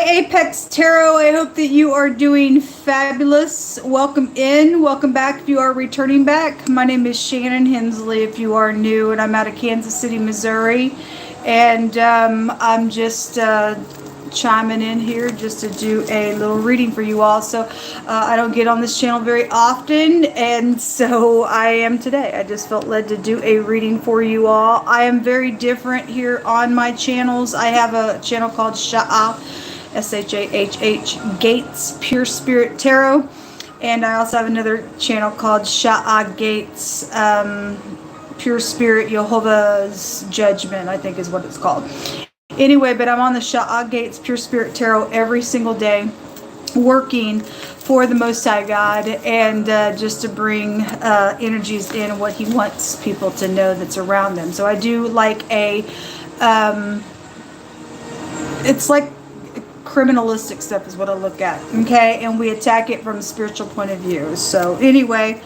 Hi, Apex Tarot. I hope that you are doing fabulous. Welcome in. Welcome back if you are returning back. My name is Shannon Hensley if you are new, and I'm out of Kansas City, Missouri. And I'm just chiming in here just to do a little reading for you all. So I don't get on this channel very often, and so I am today. I just felt led to do a reading for you all. I am very different here on my channels. I have a channel called ShAhH, ShAhH Gates Pure Spirit Tarot, and I also have another channel called ShAhH Gates Pure Spirit Jehovah's Judgment, I think is what it's called. Anyway, but I'm on the ShAhH Gates Pure Spirit Tarot every single day, working for the Most High God, and just to bring energies in what He wants people to know that's around them. So I do like a, it's like criminalistic stuff is what I look at, okay? And we attack it from a spiritual point of view. So anyway,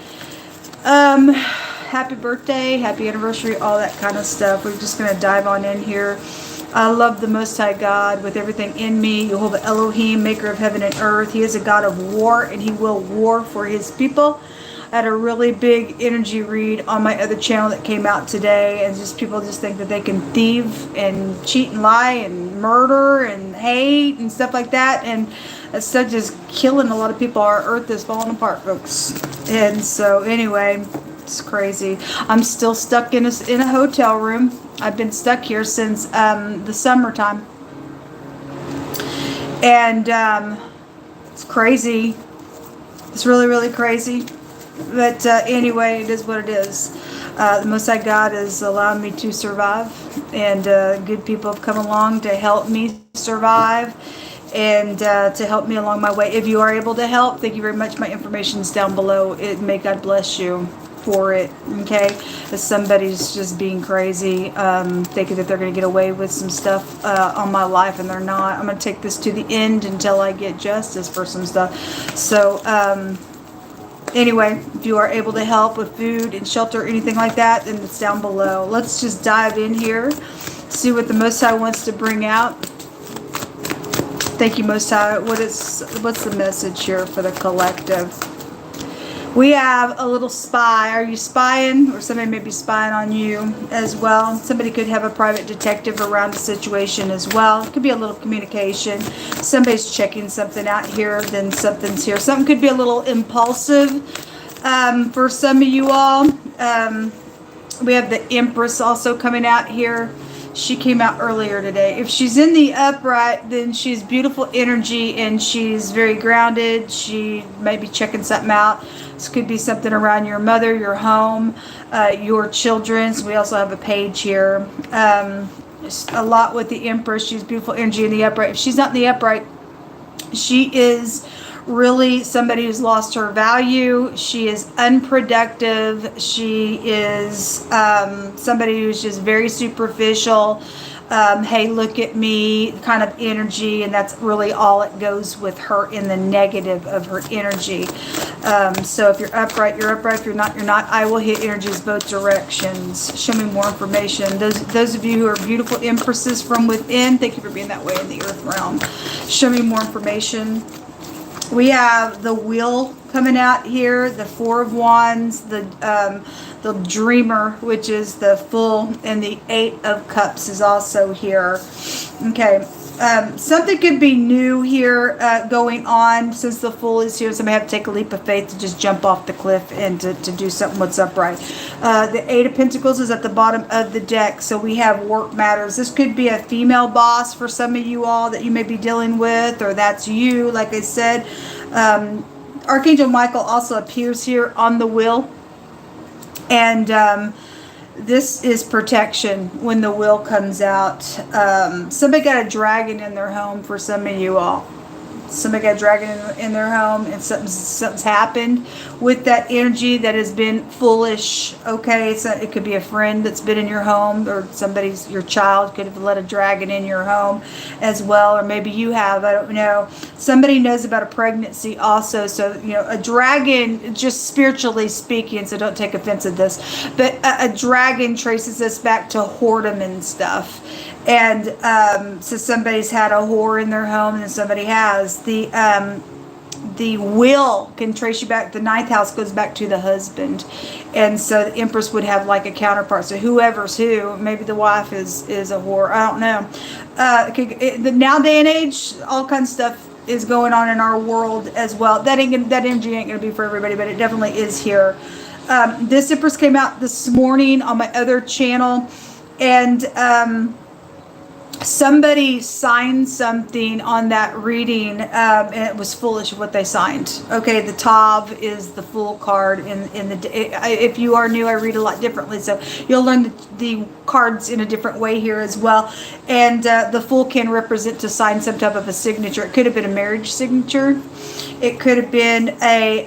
happy birthday, happy anniversary, all that kind of stuff. We're just going to dive on in here. I love the Most High God with everything in me. Word of Elohim, maker of heaven and earth. He is a God of war, and He will war for His people. I had a really big energy read on my other channel that came out today, and just people just think that they can thieve and cheat and lie and murder and hate and stuff like that, and that stuff just killing a lot of people. Our earth is falling apart, folks. And so anyway, it's crazy. I'm still stuck in a hotel room. I've been stuck here since the summertime, and it's crazy. It's really, really crazy. But anyway, it is what it is. The Most High God has allowed me to survive, and good people have come along to help me survive and to help me along my way. If you are able to help, thank you very much. My information is down below. May God bless you for it, okay? If somebody's just being crazy, thinking that they're going to get away with some stuff on my life, and they're not. I'm going to take this to the end until I get justice for some stuff. So, anyway, if you are able to help with food and shelter or anything like that, then it's down below. Let's just dive in here, see what the Most High wants to bring out. Thank you, Most High. What's the message here for the collective? We have a little spy. Are you spying? Or somebody may be spying on you as well. Somebody could have a private detective around the situation as well. It could be a little communication. Somebody's checking something out here, then something's here. Something could be a little impulsive for some of you all. We have the Empress also coming out here. She came out earlier today. If she's in the upright, then she's beautiful energy and she's very grounded. She may be checking something out. This could be something around your mother, your home, your children. So we also have a page here. A lot with the Empress. She's beautiful energy in the upright. If she's not in the upright, she is really somebody who's lost her value. She is unproductive. She is somebody who's just very superficial. Hey, look at me kind of energy, and that's really all it goes with her in the negative of her energy. So if you're upright, you're upright. If you're not, you're not. I will hit energies both directions. Show me more information. Those of you who are beautiful empresses from within, thank you for being that way in the earth realm. Show me more information. We have the Wheel coming out here, the Four of Wands, the Dreamer, which is the Full, and the Eight of Cups is also here. Okay, something could be new here going on since the Fool is here. Somebody have to take a leap of faith to just jump off the cliff and to do something what's upright. The Eight of Pentacles is at the bottom of the deck, so we have work matters. This could be a female boss for some of you all that you may be dealing with, or that's you, like I said. Archangel Michael also appears here on the Wheel, and this is protection when the Wheel comes out. Somebody got a dragon in their home for some of you all. Somebody got a dragon in their home, and something's happened with that energy that has been foolish. Okay, so it could be a friend that's been in your home, or your child could have let a dragon in your home as well, or maybe you have, I don't know. Somebody knows about a pregnancy also, so you know, a dragon, just spiritually speaking, so don't take offense at this, but a dragon traces us back to whoredom and stuff. And so somebody's had a whore in their home, and somebody has. The will can trace you back. The ninth house goes back to the husband, and so the Empress would have like a counterpart. So whoever's who, maybe the wife is a whore. I don't know. The now day and age, all kinds of stuff is going on in our world as well. That energy ain't gonna be for everybody, but it definitely is here. This Empress came out this morning on my other channel, and somebody signed something on that reading, and it was foolish what they signed. Okay, the Tav is the Fool card in the. If you are new, I read a lot differently, so you'll learn the cards in a different way here as well. And the Fool can represent to sign some type of a signature. It could have been a marriage signature. It could have been a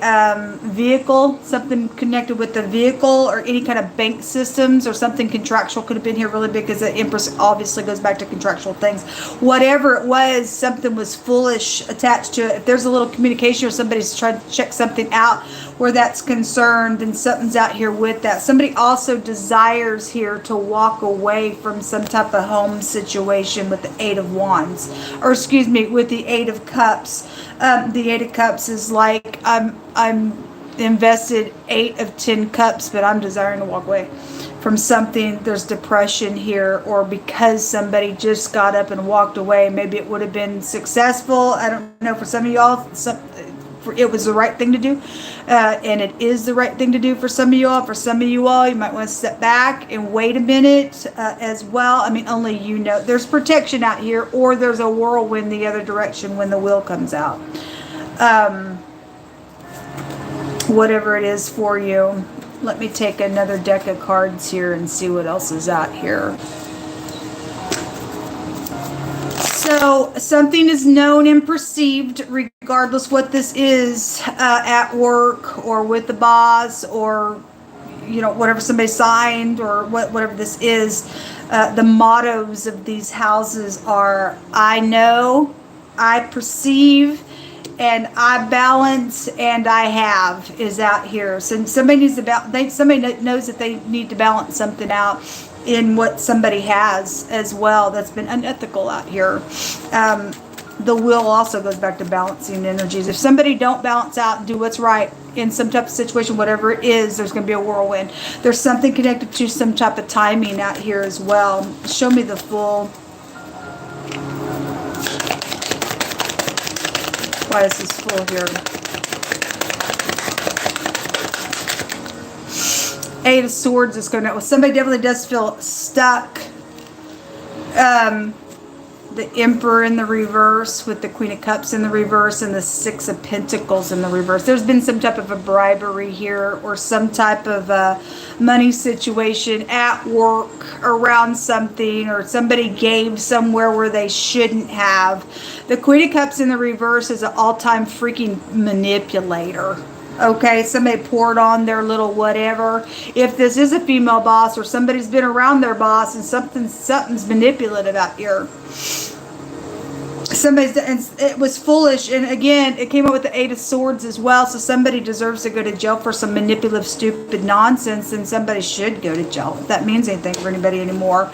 vehicle, something connected with the vehicle, or any kind of bank systems, or something contractual could have been here really big, because the Empress obviously goes back to contractual things. Whatever it was, something was foolish attached to it. If there's a little communication, or somebody's trying to check something out where that's concerned, then something's out here with that. Somebody also desires here to walk away from some type of home situation with the Eight of Wands, or excuse me, with the Eight of Cups. The Eight of Cups is like, I'm invested 8 of 10 cups, but I'm desiring to walk away from something. There's depression here, or because somebody just got up and walked away. Maybe it would have been successful. I don't know. For some of y'all, it was the right thing to do, and it is the right thing to do for some of you all. For some of you all, you might want to step back and wait a minute as well. I mean, only you know. There's protection out here, or there's a whirlwind the other direction when the wheel comes out. Whatever it is for you. Let me take another deck of cards here and see what else is out here. So something is known and perceived, regardless what this is, at work or with the boss, or whatever somebody signed, or whatever this is. The mottos of these houses are: I know, I perceive, and I balance, and I have, is out here. So somebody needs to somebody knows that they need to balance something out in what somebody has as well that's been unethical out here. The will also goes back to balancing energies. If somebody don't balance out and do what's right in some type of situation, whatever it is, there's going to be a whirlwind. There's something connected to some type of timing out here as well. Show me the Fool. Why is this Fool here? Eight of Swords is going out. Well, somebody definitely does feel stuck. The Emperor in the reverse, with the Queen of Cups in the reverse, and the Six of Pentacles in the reverse. There's been some type of a bribery here, or some type of a money situation at work around something, or somebody gave somewhere where they shouldn't have. The Queen of Cups in the reverse is an all-time freaking manipulator. Okay, somebody poured on their little whatever. If this is a female boss, or somebody's been around their boss, and something's manipulative out here. And it was foolish, and again, it came up with the Eight of Swords as well. So somebody deserves to go to jail for some manipulative, stupid nonsense, and somebody should go to jail, if that means anything for anybody anymore.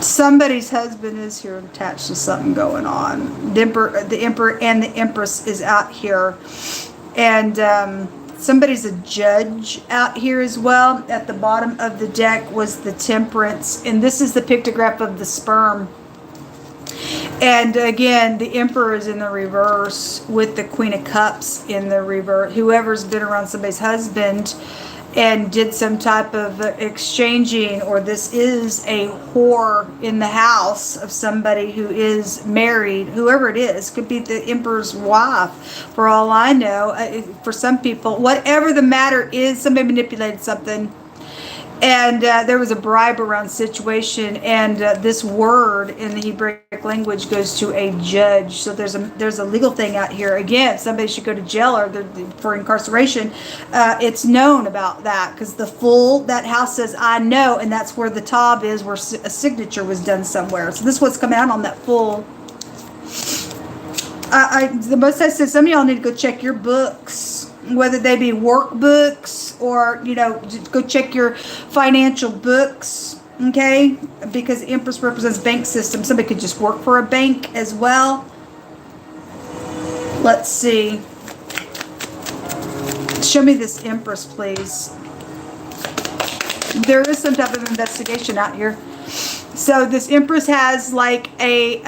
Somebody's husband is here attached to something going on. The Emperor and the Empress is out here. And somebody's a judge out here as well. At the bottom of the deck was the Temperance. And this is the pictograph of the sperm. And again, the Emperor is in the reverse with the Queen of Cups in the reverse. Whoever's been around somebody's husband and did some type of exchanging, or this is a whore in the house of somebody who is married, whoever it is, could be the Emperor's wife, for all I know. For some people, whatever the matter is, somebody manipulated something, and there was a bribe around situation, and this word in the Hebraic language goes to a judge. So there's a legal thing out here. Again, somebody should go to jail or for incarceration. It's known about that, because the Fool, that house says I know, and that's where the Tav is, where a signature was done somewhere. So this is what's coming out on that Fool. The Most High says some of y'all need to go check your books. whether they be workbooks or, you know, just go check your financial books, okay? Because Empress represents bank system. Somebody could just work for a bank as well. Let's see. Show me this Empress, please. There is some type of investigation out here. So this Empress has like a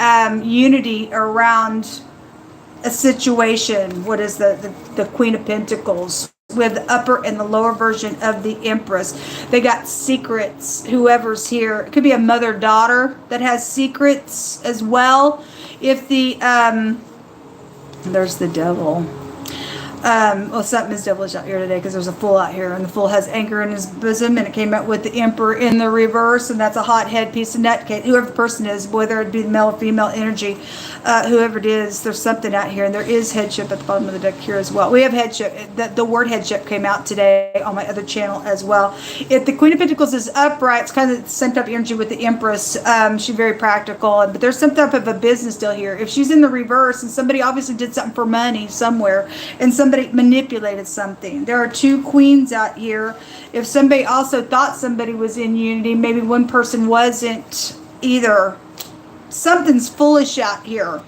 unity around a situation. What is the Queen of Pentacles with the upper and the lower version of the Empress? They got secrets. Whoever's here, it could be a mother-daughter that has secrets as well. If the there's the Devil. Well, something is devilish out here today because there's a Fool out here, and the Fool has anger in his bosom, and it came out with the Emperor in the reverse, and that's a hothead piece of nutcase. Whoever the person is, whether it be the male or female energy, whoever it is, there's something out here, and there is headship at the bottom of the deck here as well. We have headship. The word headship came out today on my other channel as well. If the Queen of Pentacles is upright, it's kind of the same type of energy with the Empress. She's very practical, but there's some type of a business deal here. If she's in the reverse, and somebody obviously did something for money somewhere, and somebody manipulated something. There are two queens out here. If somebody also thought somebody was in unity, maybe one person wasn't either. Something's foolish out here.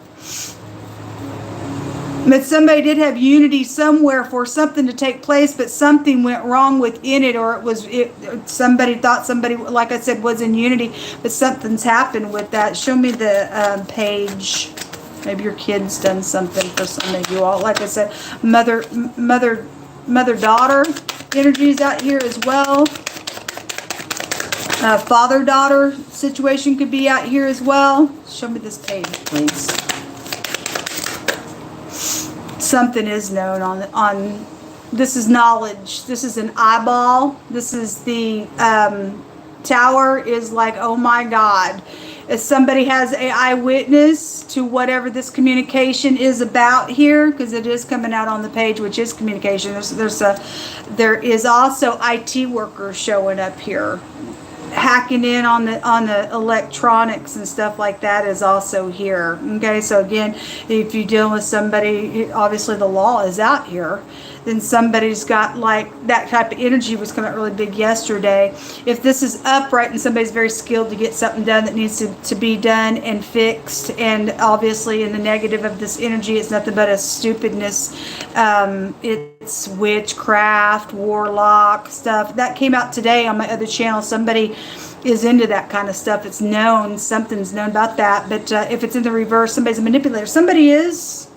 But somebody did have unity somewhere for something to take place, but something went wrong within it, or somebody thought somebody, like I said, was in unity, but something's happened with that. Show me the page. Maybe your kid's done something for some of you all. Like I said, mother-daughter energies out here as well. Father-daughter situation could be out here as well. Show me this page, please. Something is known on this is knowledge. This is an eyeball. This is the tower is like, oh my God. If somebody has an eyewitness to whatever this communication is about here, because it is coming out on the page, which is communication. There is also IT workers showing up here, hacking in on the electronics and stuff like that is also here. Okay, so again, if you're dealing with somebody, obviously the law is out here. Then somebody's got like that type of energy was coming out really big yesterday. If this is upright and somebody's very skilled to get something done that needs to be done and fixed, and obviously in the negative of this energy, it's nothing but a stupidness. It's witchcraft, warlock stuff. That came out today on my other channel. Somebody is into that kind of stuff. It's known. Something's known about that. But if it's in the reverse, somebody's a manipulator. Somebody's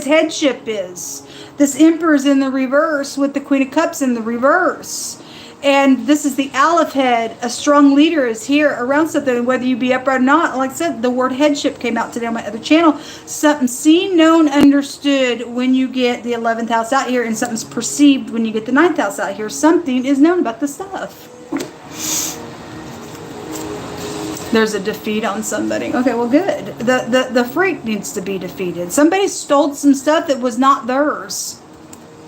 headship is. This Emperor's in the reverse with the Queen of Cups in the reverse. And this is the Aleph head. A strong leader is here around something, whether you be upright or not. Like I said, the word headship came out today on my other channel. Something seen, known, understood when you get the 11th house out here, and something's perceived when you get the 9th house out here. Something is known about the stuff. There's a defeat on somebody. Okay, well, good. The freak needs to be defeated. Somebody stole some stuff that was not theirs,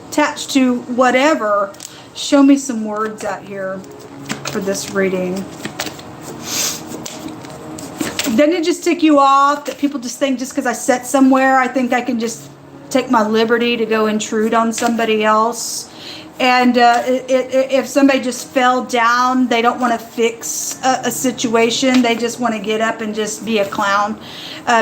attached to whatever. Show me some words out here for this reading. Doesn't it just tick you off that people just think just because I sit somewhere, I think I can just take my liberty to go intrude on somebody else? And if somebody just fell down, they don't want to fix a situation. They just want to get up and just be a clown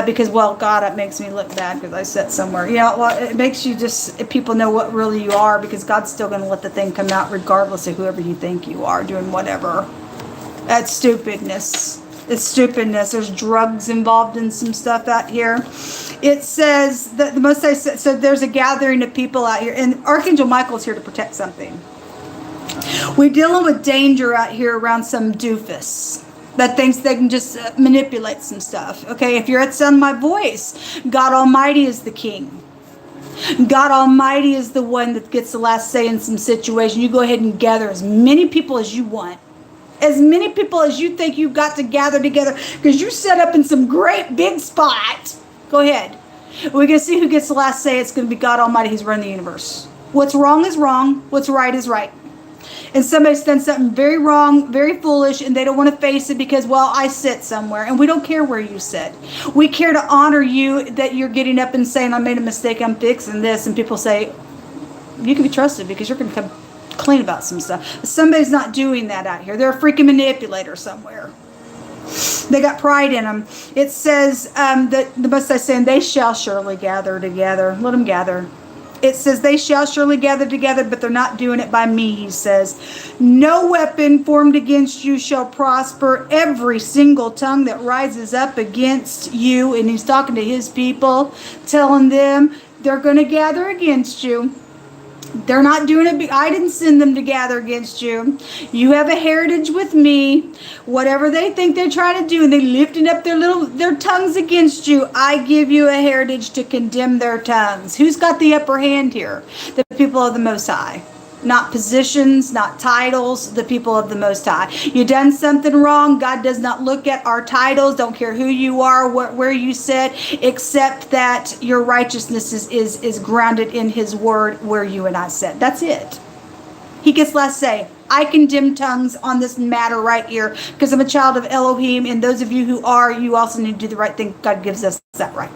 because, well, God, it makes me look bad because I sat somewhere. You know, well, it makes you just, if people know what really you are, because God's still going to let the thing come out regardless of whoever you think you are doing whatever. That's stupidness. It's stupidness. There's drugs involved in some stuff out here. It says that the Most High said, so there's a gathering of people out here, and Archangel Michael's here to protect something. We're dealing with danger out here around some doofus that thinks they can just manipulate some stuff. Okay, if you're at the sound of my voice, God Almighty is the king. God Almighty is the one that gets the last say in some situation. You go ahead and gather as many people as you want. As many people as you think you've got to gather together, because you set up in some great big spot. Go ahead. We're going to see who gets the last say. It's going to be God Almighty who's running the universe. What's wrong is wrong. What's right is right. And somebody's done something very wrong, very foolish, and they don't want to face it because, well, I sit somewhere. And we don't care where you sit. We care to honor you that you're getting up and saying, I made a mistake, I'm fixing this. And people say, You can be trusted because you're going to come clean about some stuff. Somebody's not doing that out here. They're a freaking manipulator somewhere. They got pride in them. It says that the Most High saying, they shall surely gather together. Let them gather. It says they shall surely gather together, but they're not doing it by me, he says. No weapon formed against you shall prosper. Every single tongue that rises up against you, and he's talking to his people, telling them they're going to gather against you. They're not doing it. I didn't send them to gather against you. You have a heritage with me. Whatever they think they're trying to do, and they lifting up their tongues against you, I give you a heritage to condemn their tongues. Who's got the upper hand here? The people of the Most High. Not positions, not titles, the people of the Most High. You done something wrong. God does not look at our titles. Don't care who you are, where you sit, except that your righteousness is grounded in his word where you and I sit. That's it. He gets last say. I condemn tongues on this matter right here because I'm a child of Elohim, and those of you who are, you also need to do the right thing. God gives us that right.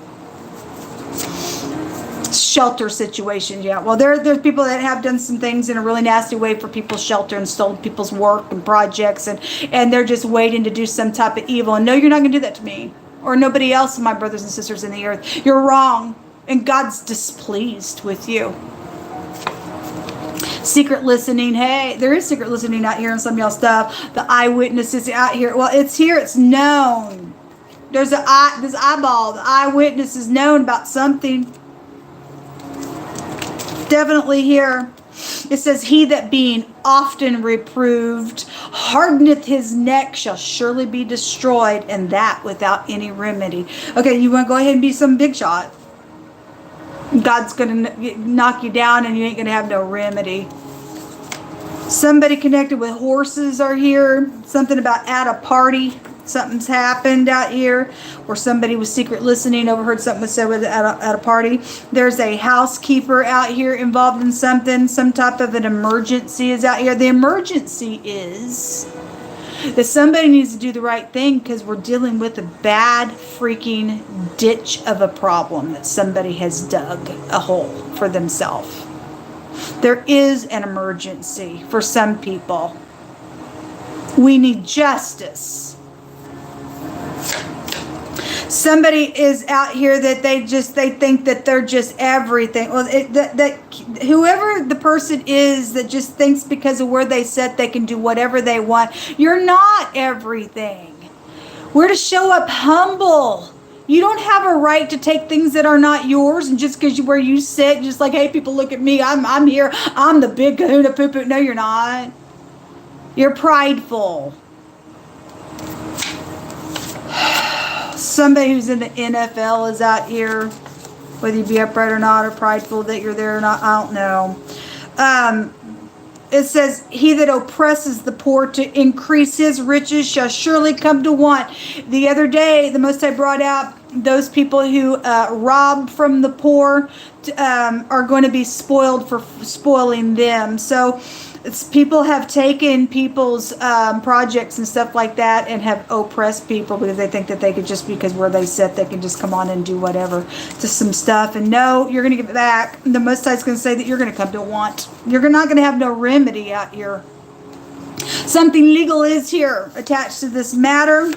Shelter situation, yeah. Well, there's people that have done some things in a really nasty way for people's shelter and stolen people's work and projects, and they're just waiting to do some type of evil. And no, you're not going to do that to me or nobody else, my brothers and sisters in the earth. You're wrong, and God's displeased with you. Secret listening. Hey, there is secret listening out here on some of y'all stuff. The eyewitnesses out here. Well, it's here. It's known. There's this eyeball. The eyewitness is known about something. Definitely here. It says, he that being often reproved hardeneth his neck shall surely be destroyed, and that without any remedy. Okay, you want to go ahead and be some big shot. God's going to knock you down and you ain't going to have no remedy. Somebody connected with horses are here. Something about at a party. Something's happened out here, or somebody was secret listening, overheard something was said at a party. There's a housekeeper out here involved in something. Some type of an emergency is out here. The emergency is that somebody needs to do the right thing because we're dealing with a bad freaking ditch of a problem that somebody has dug a hole for themselves. There is an emergency for some people. We need justice. Somebody is out here that they think that they're just everything. Well, that whoever the person is that just thinks because of where they sit they can do whatever they want. You're not everything. We're to show up humble. You don't have a right to take things that are not yours, and just because where you sit, just like, hey, people, look at me. I'm here. I'm the big kahuna poo poo. No, you're not. You're prideful. Somebody who's in the NFL is out here, whether you be upright or not, or prideful that you're there or not, I don't know. It says, he that oppresses the poor to increase his riches shall surely come to want. The other day, the Most High brought out those people who rob from the poor are going to be spoiled for spoiling them. So people have taken people's projects and stuff like that and have oppressed people because they think that they could just, because where they sit, they can just come on and do whatever to some stuff. And no, you're going to give it back. The Most High is going to say that you're going to come to want. You're not going to have no remedy out here. Something legal is here attached to this matter.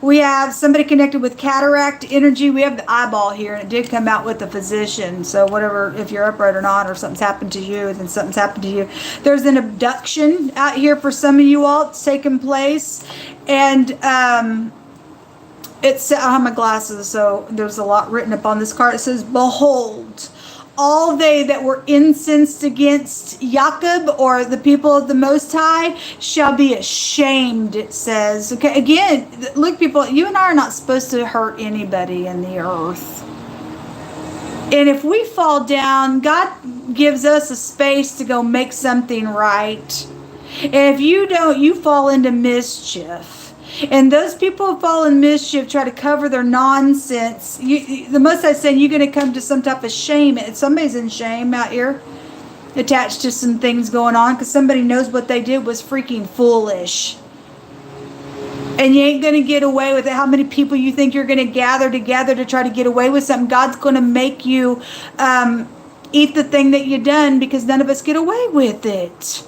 We have somebody connected with cataract energy. We have the eyeball here, and it did come out with the physician. So whatever, if you're upright or not, or something's happened to you, then something's happened to you. There's an abduction out here for some of you all. It's taken place. And it's, I don't have my glasses, so there's a lot written up on this card. It says, behold, all they that were incensed against Jacob, or the people of the Most High, shall be ashamed, it says. Okay, again, look, people, you and I are not supposed to hurt anybody in the earth. And if we fall down, God gives us a space to go make something right. And if you don't, you fall into mischief. And those people who fall in mischief try to cover their nonsense. The Most High saying you're going to come to some type of shame. Somebody's in shame out here, attached to some things going on, because somebody knows what they did was freaking foolish. And you ain't going to get away with it. How many people you think you're going to gather together to try to get away with something? God's going to make you eat the thing that you done, because none of us get away with it.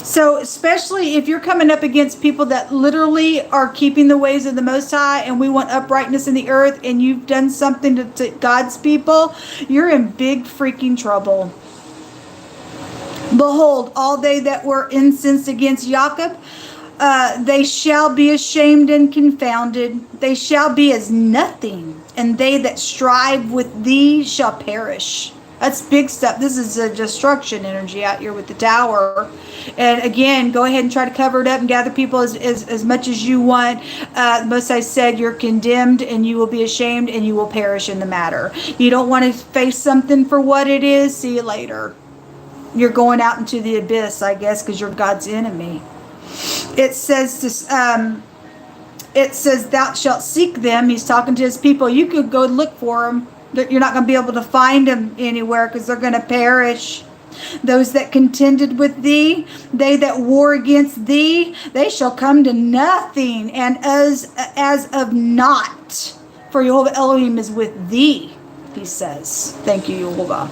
So especially if you're coming up against people that literally are keeping the ways of the Most High, and we want uprightness in the earth, and you've done something to God's people, you're in big freaking trouble. Behold, all they that were incensed against Jacob, they shall be ashamed and confounded. They shall be as nothing, and they that strive with thee shall perish. That's big stuff. This is a destruction energy out here with the tower. And again, go ahead and try to cover it up and gather people as much as you want. Most High said you're condemned and you will be ashamed and you will perish in the matter. You don't want to face something for what it is. See you later. You're going out into the abyss, I guess, because you're God's enemy. It says this. It says, thou shalt seek them. He's talking to his people. You could go look for them. You're not going to be able to find them anywhere, because they're going to perish. Those that contended with thee, they that war against thee, they shall come to nothing, and as of naught. For Jehovah Elohim is with thee, he says. Thank you, Jehovah.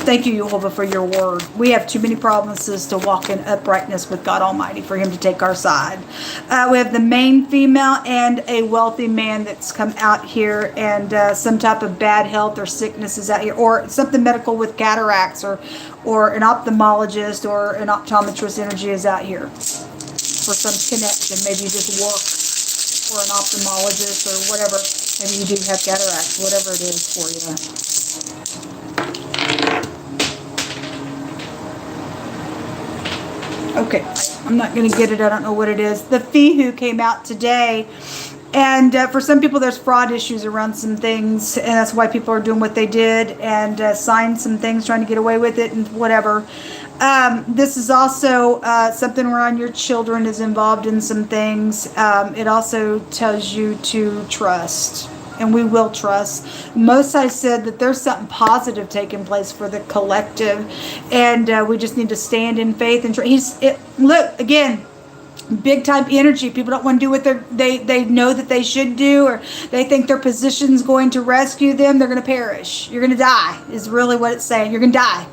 Thank you, Jehovah, for your word. We have too many promises to walk in uprightness with God Almighty for him to take our side. We have the main female and a wealthy man that's come out here, and some type of bad health or sickness is out here, or something medical with cataracts, or an ophthalmologist or an optometrist energy is out here for some connection. Maybe you just work for an ophthalmologist or whatever. Maybe you do have cataracts, whatever it is for you. Okay, I'm not going to get it. I don't know what it is. The Fehu came out today. And for some people, there's fraud issues around some things. And that's why people are doing what they did and signed some things, trying to get away with it and whatever. This is also something whereon your children is involved in some things. It also tells you to trust. And we will trust. Mosai said that there's something positive taking place for the collective, and we just need to stand in faith and look again, big time energy. People don't want to do what they know that they should do, or they think their position's going to rescue them. They're going to perish. You're going to die is really what it's saying. You're going to die.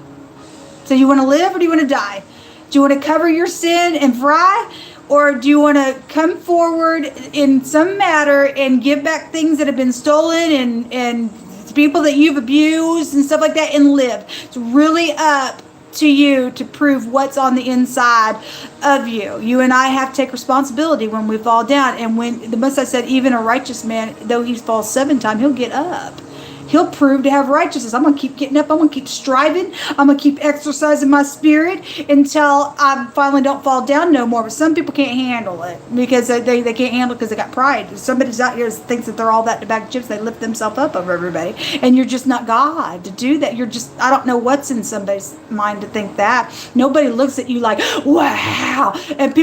So you want to live, or do you want to die? Do you want to cover your sin and fry? Or do you want to come forward in some matter and give back things that have been stolen and people that you've abused and stuff like that and live? It's really up to you to prove what's on the inside of you. You and I have to take responsibility when we fall down. And when the Most High said, even a righteous man, though he falls 7 times, he'll get up. He'll prove to have righteousness. I'm going to keep getting up. I'm going to keep striving. I'm going to keep exercising my spirit until I finally don't fall down no more. But some people can't handle it because they can't handle it because they got pride. Somebody's out here that thinks that they're all that in a bag of chips. They lift themselves up over everybody. And you're just not God to do that. You're just, I don't know what's in somebody's mind to think that. Nobody looks at you like, wow. And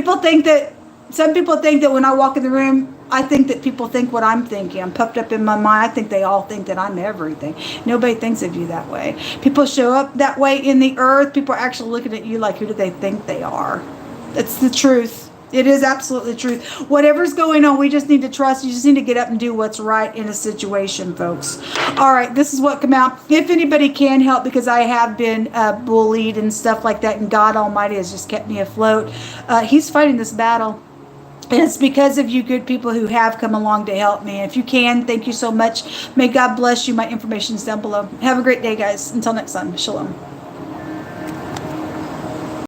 some people think that when I walk in the room, I think that people think what I'm thinking. I'm puffed up in my mind. I think they all think that I'm everything. Nobody thinks of you that way. People show up that way in the earth. People are actually looking at you like, who do they think they are? It's the truth. It is absolutely the truth. Whatever's going on, we just need to trust. You just need to get up and do what's right in a situation, folks. All right, this is what come out. If anybody can help, because I have been bullied and stuff like that, and God Almighty has just kept me afloat. He's fighting this battle. And it's because of you good people who have come along to help me. If you can, thank you so much. May God bless you. My information is down below. Have a great day, guys. Until next time. Shalom.